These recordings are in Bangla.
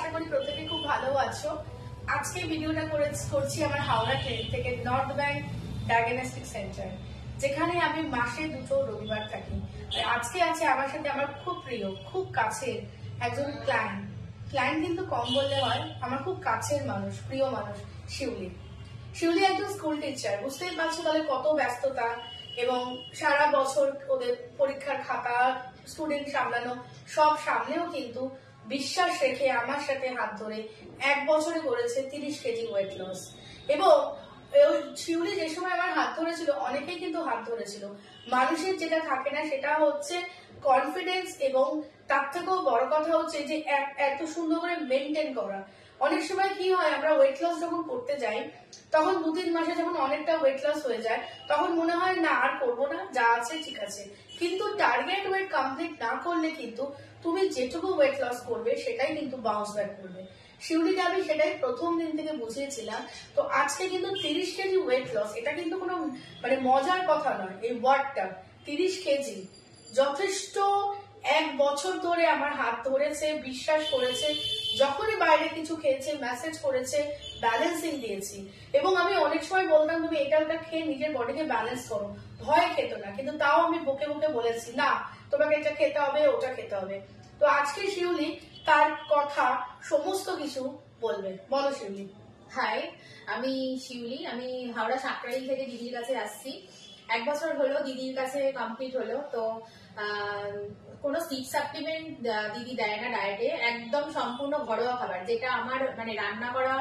আশা করি প্রত্যেকে খুব ভালো আছো। আজকে ভিডিওটা করছি আমার হাওড়া ক্লিনিক থেকে, নর্থ ব্যাংক ডায়াগনস্টিক সেন্টার, যেখানে আমি মাসে 2 রবিবার থাকি। আজকে আছে আমার সাথে আমার খুব প্রিয়, খুব কাছের একজন ক্লায়েন্ট কিন্তু কম বললে হয়, আমার খুব কাছের মানুষ, প্রিয় মানুষ, শিউলি একজন স্কুল টিচার। বুঝতেই পারছো তাহলে কত ব্যস্ততা, এবং সারা বছর ওদের পরীক্ষার খাতা, স্টুডেন্ট সামলানো, সব সামনেও কিন্তু বিশ্বাস রেখে আমার সাথে হাত ধরে 1 বছরে করেছে 30 কেজি ওয়েট লস। এবং শিউলি যে সময় আমার হাত ধরেছিল, অনেকেই কিন্তু হাত ধরেছিল। মানুষের যেটা থাকে না সেটা হচ্ছে কনফিডেন্স, এবং তার থেকেও বড় কথা হচ্ছে যে এত সুন্দর করে মেনটেন করা। অনেক সময় কি হয়, আমরা ওয়েট লস যখন করতে যাই, তখন 2-3 মাসে যখন অনেকটা ওয়েট লস হয়ে যায়, তখন মনে হয় না আর করবো না, যা আছে ঠিক আছে। কিন্তু টার্গেট ওয়েট কমপ্লিট না করলে কিন্তু তুমি যেটুকু ওয়েট লস করবে সেটাই কিন্তু বাউন্স ব্যাক করবে। শিউলিকে আমি সেটাই প্রথম দিন থেকে বুঝিয়েছিলাম। তো আজকে কিন্তু 30 কেজি ওয়েট লস, এটা কিন্তু কোনো মজার কথা নয়। এই ওয়ার্ডটা 30 কেজি যথেষ্ট। 1 বছর ধরে আমার হাত ধরেছে, বিশ্বাস করেছে, যখনই বাইরে কিছু খেয়েছে মেসেজ করেছে, ব্যালেন্সিং দিয়েছি। এবং আমি অনেক সময় বলতাম তুমি এটা ওটা খেয়ে নিজের বডিকে ব্যালেন্স করো, ভয় খেত না, কিন্তু তাও আমি বুকে বুকে বলেছি না তোমাকে এটা খেতে হবে, ওটা খেতে হবে। তো আজকে শিউলি তার কথা সমস্ত কিছু বলবে। বলো শিউলি। হাই, আমি শিউলি। আমি হাওড়া সাঁকরাইল থেকে দিদির কাছে আসছি। 1 বছর হলো দিদির কাছে কমপ্লিট হলো। তো কোনো সিড সাপ্লিমেন্ট দিদি দেয় না ডায়েটে, একদম সম্পূর্ণ ঘরোয়া খাবার, যেটা আমার রান্না করা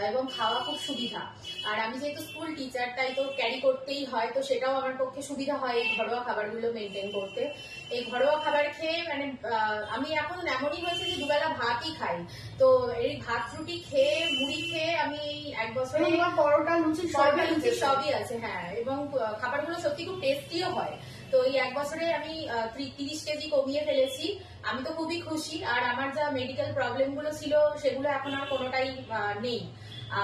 এবং খাওয়া খুব সুবিধা। আর আমি যেহেতু স্কুল টিচার, তাই তো ক্যারি করতেই হয়, তো সেটাও আমার পক্ষে সুবিধা হয় এই ঘরোয়া খাবারগুলো মেনটেন করতে। এই ঘরোয়া খাবার খেয়ে আমি এখন এমনই হয়েছে যে দুবেলা ভাতই খাই। তো এই ভাত রুটি খেয়ে, মুড়ি খেয়ে আমি 1 বছরে পরোটা লুচি সবই আছে, হ্যাঁ। এবং খাবারগুলো সত্যি খুব টেস্টিও হয়। তো এই 1 বছরে আমি 30 কেজি কমিয়ে ফেলেছি। আমি তো খুবই খুশি। আর আমার যা মেডিকেল প্রবলেম গুলো ছিল সেগুলো এখন আর কোনোটাই নেই।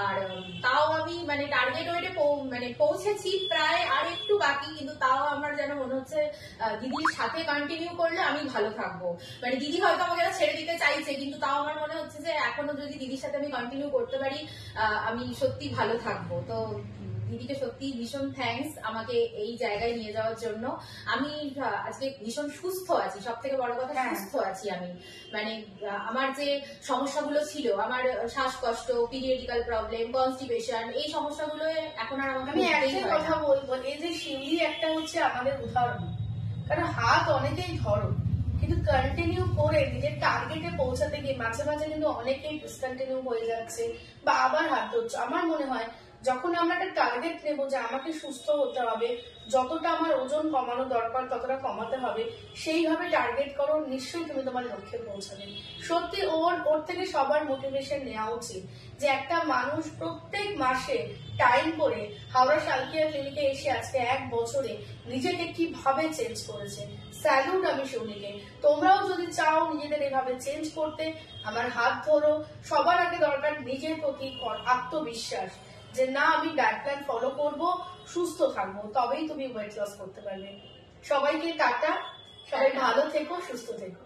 আর তাও আমি টার্গেট ওয়েটে পৌঁছেছি প্রায়, আর একটু বাকি, কিন্তু তাও আমার যেন মনে হচ্ছে দিদির সাথে কন্টিনিউ করলে আমি ভালো থাকবো। দিদি হয়তো আমাকে ছেড়ে দিতে চাইছে, কিন্তু তাও আমার মনে হচ্ছে যে এখনো যদি দিদির সাথে আমি কন্টিনিউ করতে পারি, আমি সত্যি ভালো থাকবো। তো দিদিকে সত্যি ভীষণ থ্যাঙ্কস আমাকে এই জায়গায় নিয়ে যাওয়ার জন্য। আমি আজকে ভীষণ সুস্থ আছি, সব থেকে বড় কথা সুস্থ আছি আমি। আমার যে সমস্যাগুলো ছিল, আমার শ্বাসকষ্ট, পিরিয়ডিক্যাল প্রবলেম, কনস্টিপেশন, এই সমস্যাগুলো এখন আর আমাকে আমি একটা কথা বলবো, এই যে শিউলি একটা হচ্ছে আমাদের উদাহরণ। কারণ হাত অনেকেই ধরো, কিন্তু কন্টিনিউ করে নিজের টার্গেটে পৌঁছাতে গিয়ে মাঝে মাঝে কিন্তু অনেকেই ডিসকন্টিনিউ হয়ে যাচ্ছে বা আবার হাত ধরছে। আমার মনে হয় যখন আমরা একটা টার্গেট নেবো যে আমাকে সুস্থ হতে হবে, যতটা আমার ওজন কমানো দরকার ততটা কমাতে হবে, সেইভাবে টার্গেট করো, নিশ্চয়ই তুমি তোমার লক্ষ্যে পৌঁছাবে। সত্যি ওর থেকে সবার মোটিভেশন নেওয়া উচিত যে একটা মানুষ প্রত্যেক মাসে টাইম করে হাওড়া সালকিয়া ক্লিনিকে এসে আজকে 1 বছরে নিজেকে কিভাবে চেঞ্জ করেছে। স্যালুট আমি শিউলিকে। তোমরাও যদি চাও নিজেদের এভাবে চেঞ্জ করতে, আমার হাত ধরো। সবার আগে দরকার নিজের প্রতি আত্মবিশ্বাস, যে না আমি ডায়েট প্ল্যান ফলো করব, সুস্থ থাকবো, তবেই তুমি ওয়েট লস করতে পারবে। সবাইকে টাটা, সবাই ভালো থেকো, সুস্থ থেকো।